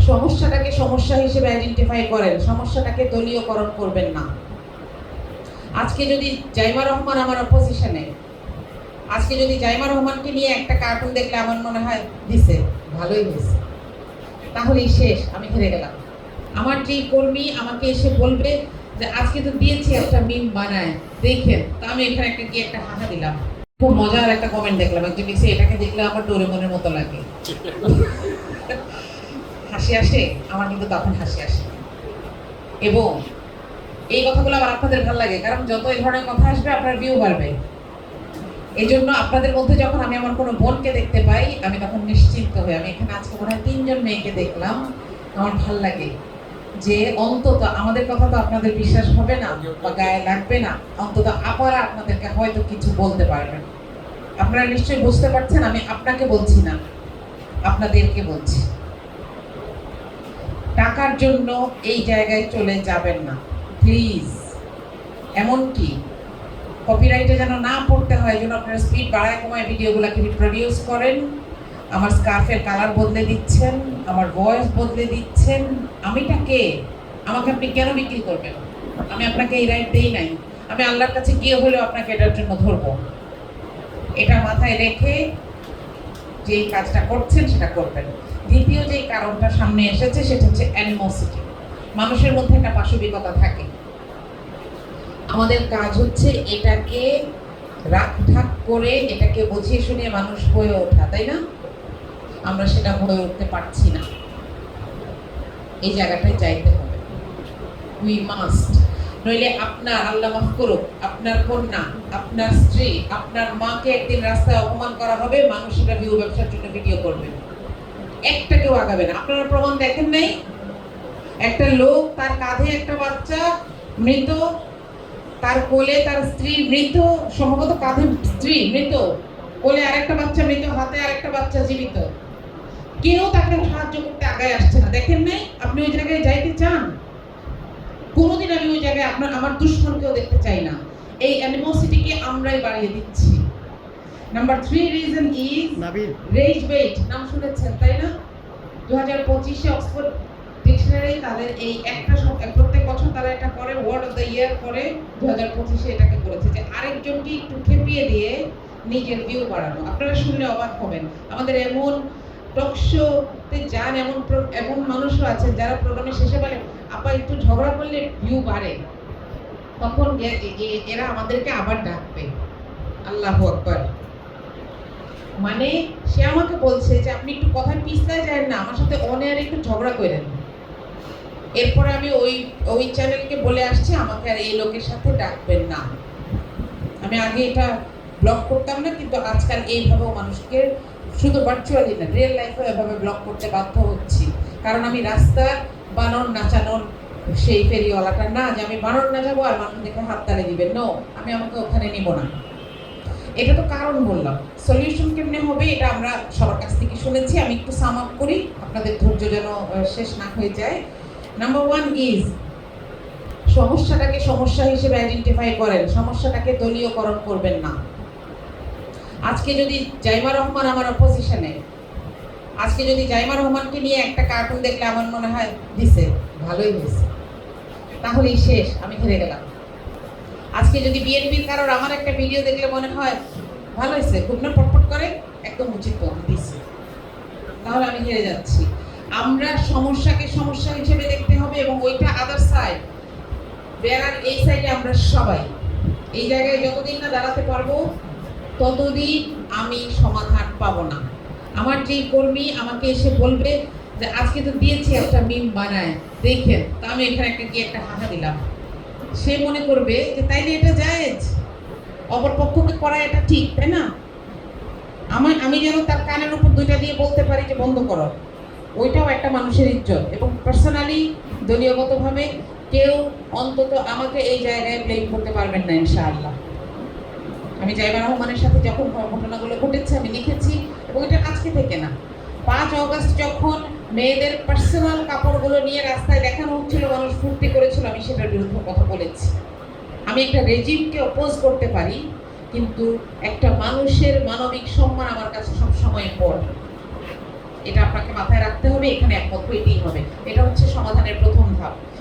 সমস্যাটাকে সমস্যা হিসেবে আইডেন্টিফাই করেন, সমস্যাটাকে দলীয়করণ করবেন না। আজকে যদি জাইমা রহমান আমার অপোজিশনে, আজকে যদি জাইমা রহমানকে নিয়ে একটা কার্টুন দেখলে আমার মনে হয় দিছে ভালোই হয়েছে, তাহলেই শেষ, আমি হেরে গেলাম। আমার যেই কর্মী আমাকে এসে বলবে যে আজকে তো দিয়েছি একটা মিম বানায় দেখেন, তো আমি এখানে একটা গিয়ে একটা হাহা দিলাম। খুব মজার একটা কমেন্ট দেখলাম, একজন লিখছে এটাকে দেখলে আমার ডোরেমনের মতো লাগে। হাসি আসে, আমার কিন্তু তখন হাসি আসে। এবং এই কথাগুলো আবার আপনাদের ভালো লাগে, কারণ যত এই ধরনের কথা আসবে আপনার ভিউ বাড়বে। এই জন্য আপনাদের মধ্যে যখন আমি আমার কোনো বোনকে দেখতে পাই, আমি তখন নিশ্চিন্ত হই। আমি এখানে আজকে মনে হয় 3 জন মেয়েকে দেখলাম, আমার ভাল লাগে যে অন্তত আমাদের কথা তো আপনাদের বিশ্বাস হবে না বা গায়ে লাগবে না, অন্তত আপারা আপনাদেরকে হয়তো কিছু বলতে পারবেন। আপনারা নিশ্চয়ই বুঝতে পারছেন আমি আপনাকে বলছি না, আপনাদেরকে বলছি। টাকার জন্য এই জায়গায় চলে যাবেন না প্লিজ। এমনকি কপিরাইটে যেন না পড়তে হয়, যেন আপনারা স্পিড বাড়ায় কমায় ভিডিওগুলোকে প্রডিউস করেন। আমার স্কার্ফের কালার বদলে দিচ্ছেন, আমার ভয়েস বদলে দিচ্ছেন। আমিটা কে? আমাকে আপনি কেন বিক্রি করবেন? আমি আপনাকে এই রাইট দেই নাই। আমি আল্লাহর কাছে গিয়ে হলেও আপনাকে এটার জন্য ধরবো। এটা মাথায় রেখে যেই কাজটা করছেন সেটা করবেন। দ্বিতীয় যেই কারণটা সামনে এসেছে সেটা হচ্ছে অ্যানিমোসিটি। মানুষের মধ্যে একটা পাশবিকতা থাকে। আমাদের কাজ হচ্ছে এটাকে রাখঢাক করে, এটাকে বুঝিয়ে শুনিয়ে মানুষ হয়ে ওঠা, তাই না? আমরা সেটা হয়ে উঠতে পারছি না। এই জায়গাটায় যাইতে হবে, উই মাস্ট। নইলে আপনার, আল্লাহ মাফ করুক, আপনার কন্যা, আপনার স্ত্রী, আপনার মাকে একদিন রাস্তায় অপমান করা হবে, মানুষেরা ভিউ ব্যবসার জন্য ভিডিও করবে, একটা কেউ আগাবে না। আপনারা প্রমাণ দেখেন নাই? একটা লোক, তার কাঁধে একটা বাচ্চা মৃত, তার কোলে তার স্ত্রী মৃত, সম্ভবত কাঁধে স্ত্রী মৃত, কোলে আরেকটা বাচ্চা মৃত, হাতে আরেকটা বাচ্চা জীবিত, কেউ তাকে সাহায্য করতে আগায় আসছে না। দেখেন নাই? আপনি ওই জায়গায় যাইতে চান? কোনোদিন আমি ওই জায়গায় আমার দুশ্মনকেও দেখতে চাই না। এই অ্যানিমোসিটিকে আমরাই বাড়িয়ে দিচ্ছি। Number 3 reason is rage bait. নাম শুনেছেন তাই না? 2025-এ অক্সফোর্ড ডিকশনারি তাদের এই একটা প্রত্যেক বছর তারা এটা করে, ওয়ার্ড অফ দ্য ইয়ার করে। 2025-এ এটাকে করেছে যে আরেকজনকে একটু খেপিয়ে দিয়ে নিজের ভিউ বাড়ানো। আপনারা শুনলে অবাক হবেন, আমাদের এমন টক শোতে যান, এমন মানুষও আছেন যারা প্রোগ্রামের শেষে বলে আপা একটু ঝগড়া করলে ভিউ বাড়ে, তখন এরা আমাদেরকে আবার ডাকবে। আল্লাহু আকবার। মানে সে আমাকে বলছে যে আপনি একটু কথা পিছলায় যায় না, আমার সাথে অনেক একটু ঝগড়া করেন। এরপরে আমি ওই চ্যানেলকে বলে আসছি আমাকে আর এই লোকের সাথে ডাকবেন না। আমি আগে এটা ব্লক করতাম না, কিন্তু আজকাল এইভাবেও মানুষকে শুধু ভার্চুয়ালি না, রিয়েল লাইফেও এভাবে ব্লক করতে বাধ্য হচ্ছি। কারণ আমি রাস্তার বানর নাচানোর সেই ফেরিওয়ালাটা না, যে আমি বানর নাচাবো আর মানুষ দেখে হাত তালে দিবেন। নো, আমি আমাকে ওখানে নিব না। এটা তো কারণ বললাম। সলিউশন কেমনে হবে এটা আমরা সবার কাছ থেকে শুনেছি। আমি একটু সাম আপ করি, আপনাদের ধৈর্য যেন শেষ না হয়ে যায়। নাম্বার 1 ইজ সমস্যাটাকে সমস্যা হিসেবে আইডেন্টিফাই করেন, সমস্যাটাকে দলীয়করণ করবেন না। আজকে যদি জাইমা রহমান আমার অপোজিশনে, আজকে যদি জাইমা রহমানকে নিয়ে একটা কার্টুন দেখলে আমার মনে হয় দিছে ভালোই হয়েছে, তাহলেই শেষ, আমি হেরে গেলাম। আজকে যদি বিএনপির কারোর আমার একটা ভিডিও দেখলে মনে হয় ভালো হয়েছে, খুব না পটপট করে একদম উচিত দিচ্ছে, তাহলে আমি হেরে যাচ্ছি। আমরা সমস্যাকে সমস্যা হিসেবে দেখতে হবে এবং ওইটা আদার সাইড, বেড়ার এই সাইডে আমরা সবাই। এই জায়গায় যতদিন না দাঁড়াতে পারবো ততদিন আমি সমাধান পাবো না। আমার যেই কর্মী আমাকে এসে বলবে যে আজকে তো দিয়েছি একটা মিম বানায় দেখেন, তো আমি এখানে একটা গিয়ে একটা হাহা দিলাম, সে মনে করবে যে তাইলে এটা জায়েজ, অপর পক্ষকে করা এটা ঠিক, তাই না? আমি যেন তার কানের উপর 2টা দিয়ে বলতে পারি যে বন্ধ করো, ওইটাও একটা মানুষের ইজ্জত। এবং পার্সোনালি দলীয়গতভাবে কেউ অন্তত আমাকে এই জায়গায় ব্লেম করতে পারবেন না ইনশাআল্লাহ। আমি জাইমা রহমানের সাথে যখন ঘটনাগুলো ঘটেছে আমি লিখেছি, এবং এটা আজকে থেকে না, 5 অগস্ট যখন মেয়েদের পার্সোনাল কাপড়গুলো নিয়ে রাস্তায় দেখানো হচ্ছিল, মানুষ ফুর্তি করেছিল, আমি সেটার বিরুদ্ধে কথা বলেছি। আমি একটা রেজিমকে অপোজ করতে পারি, কিন্তু একটা মানুষের মানবিক সম্মান আমার কাছে সবসময় ইম্পর্টেন্ট। এটা আপনাকে মাথায় রাখতে হবে, এখানে একমত হইতেই হবে। এটা হচ্ছে সমাধানের প্রথম ধাপ।